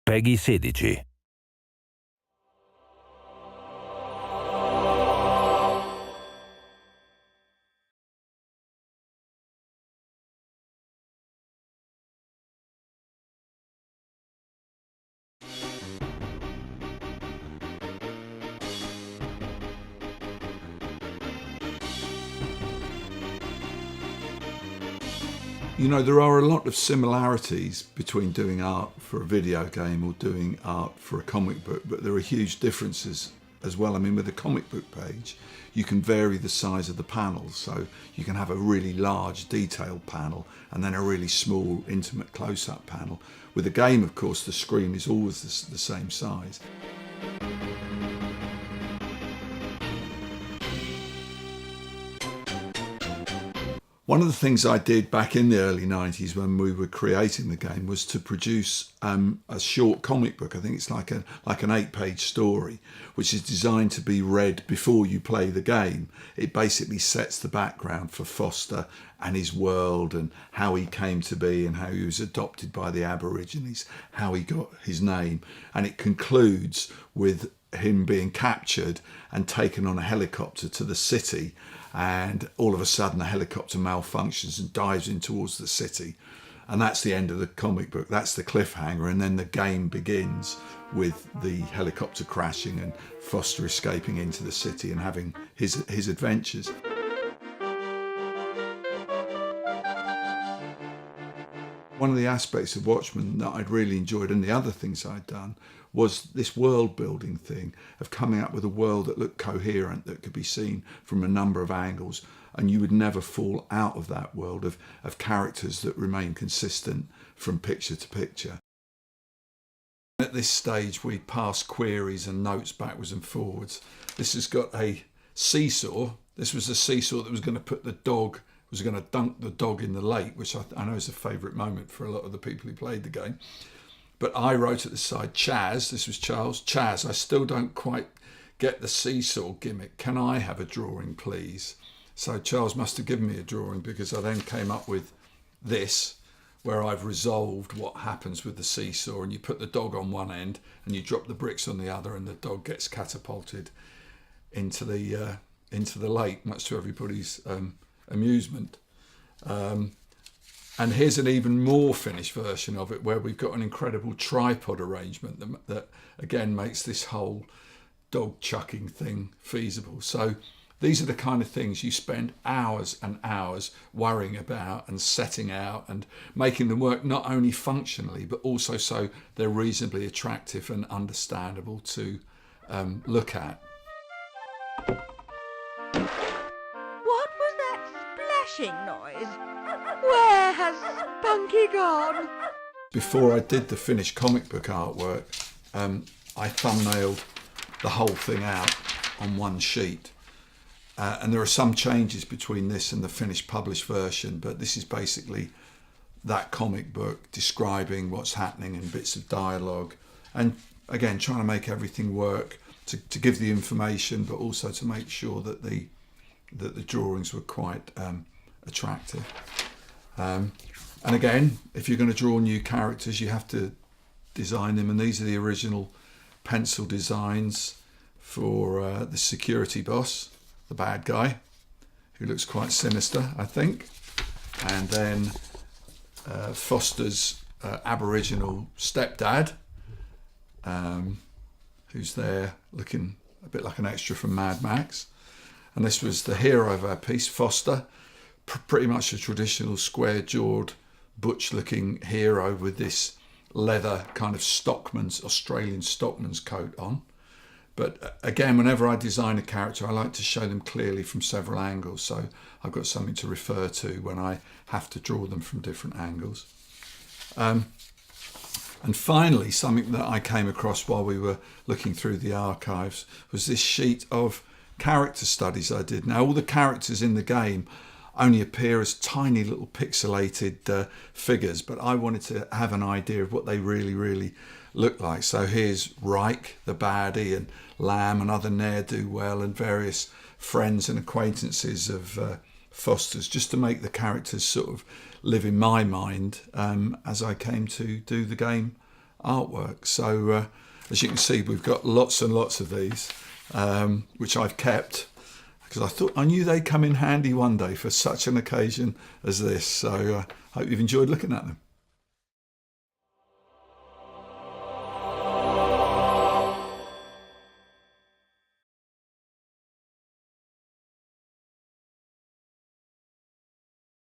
Peggy 16. You know, there are a lot of similarities between doing art for a video game or doing art for a comic book, but there are huge differences as well. I mean, with a comic book page, you can vary the size of the panels. So you can have a really large detailed panel and then a really small intimate close-up panel. With a game, of course, the screen is always the same size. One of the things I did back in the early 90s when we were creating the game was to produce a short comic book. I think it's like an 8-page story, which is designed to be read before you play the game. It basically sets the background for Foster and his world and how he came to be and how he was adopted by the Aborigines, how he got his name. And it concludes with him being captured and taken on a helicopter to the city, and all of a sudden the helicopter malfunctions and dives in towards the city, and that's the end of the comic book. That's the cliffhanger, and then the game begins with the helicopter crashing and Foster escaping into the city and having his adventures. One of the aspects of Watchmen that I'd really enjoyed, and the other things I'd done, was this world building thing of coming up with a world that looked coherent, that could be seen from a number of angles, and you would never fall out of that world of characters that remain consistent from picture to picture. At this stage, we pass queries and notes backwards and forwards. This has got a seesaw. This was a seesaw that was going to dunk the dog in the lake, which I know is a favourite moment for a lot of the people who played the game. But I wrote at the side, Chaz, this was Charles, Chaz, I still don't quite get the seesaw gimmick. Can I have a drawing, please? So Charles must have given me a drawing, because I then came up with this, where I've resolved what happens with the seesaw, and you put the dog on one end and you drop the bricks on the other, and the dog gets catapulted into the lake, much to everybody's amusement. And here's an even more finished version of it, where we've got an incredible tripod arrangement that again makes this whole dog chucking thing feasible. So these are the kind of things you spend hours and hours worrying about and setting out and making them work, not only functionally but also so they're reasonably attractive and understandable to look at. What was that splashing noise? Where has Spunky gone? Before I did the finished comic book artwork, I thumbnailed the whole thing out on one sheet. And there are some changes between this and the finished published version, but this is basically that comic book describing what's happening in bits of dialogue. And again, trying to make everything work to give the information, but also to make sure that the drawings were quite attractive. And again, if you're going to draw new characters, you have to design them, and these are the original pencil designs for the security boss, the bad guy, who looks quite sinister, I think. And then Foster's Aboriginal stepdad, who's there looking a bit like an extra from Mad Max. And this was the hero of our piece, Foster, pretty much a traditional square-jawed, butch-looking hero with this leather kind of Australian stockman's coat on. But again, whenever I design a character, I like to show them clearly from several angles, so I've got something to refer to when I have to draw them from different angles. And finally, something that I came across while we were looking through the archives was this sheet of character studies I did. Now, all the characters in the game only appear as tiny little pixelated figures, but I wanted to have an idea of what they really look like. So here's Reich, the baddie, and Lamb, and other ne'er-do-well, and various friends and acquaintances of Foster's, just to make the characters sort of live in my mind as I came to do the game artwork. So as you can see, we've got lots and lots of these, which I've kept because I knew they'd come in handy one day for such an occasion as this. So I hope you've enjoyed looking at them.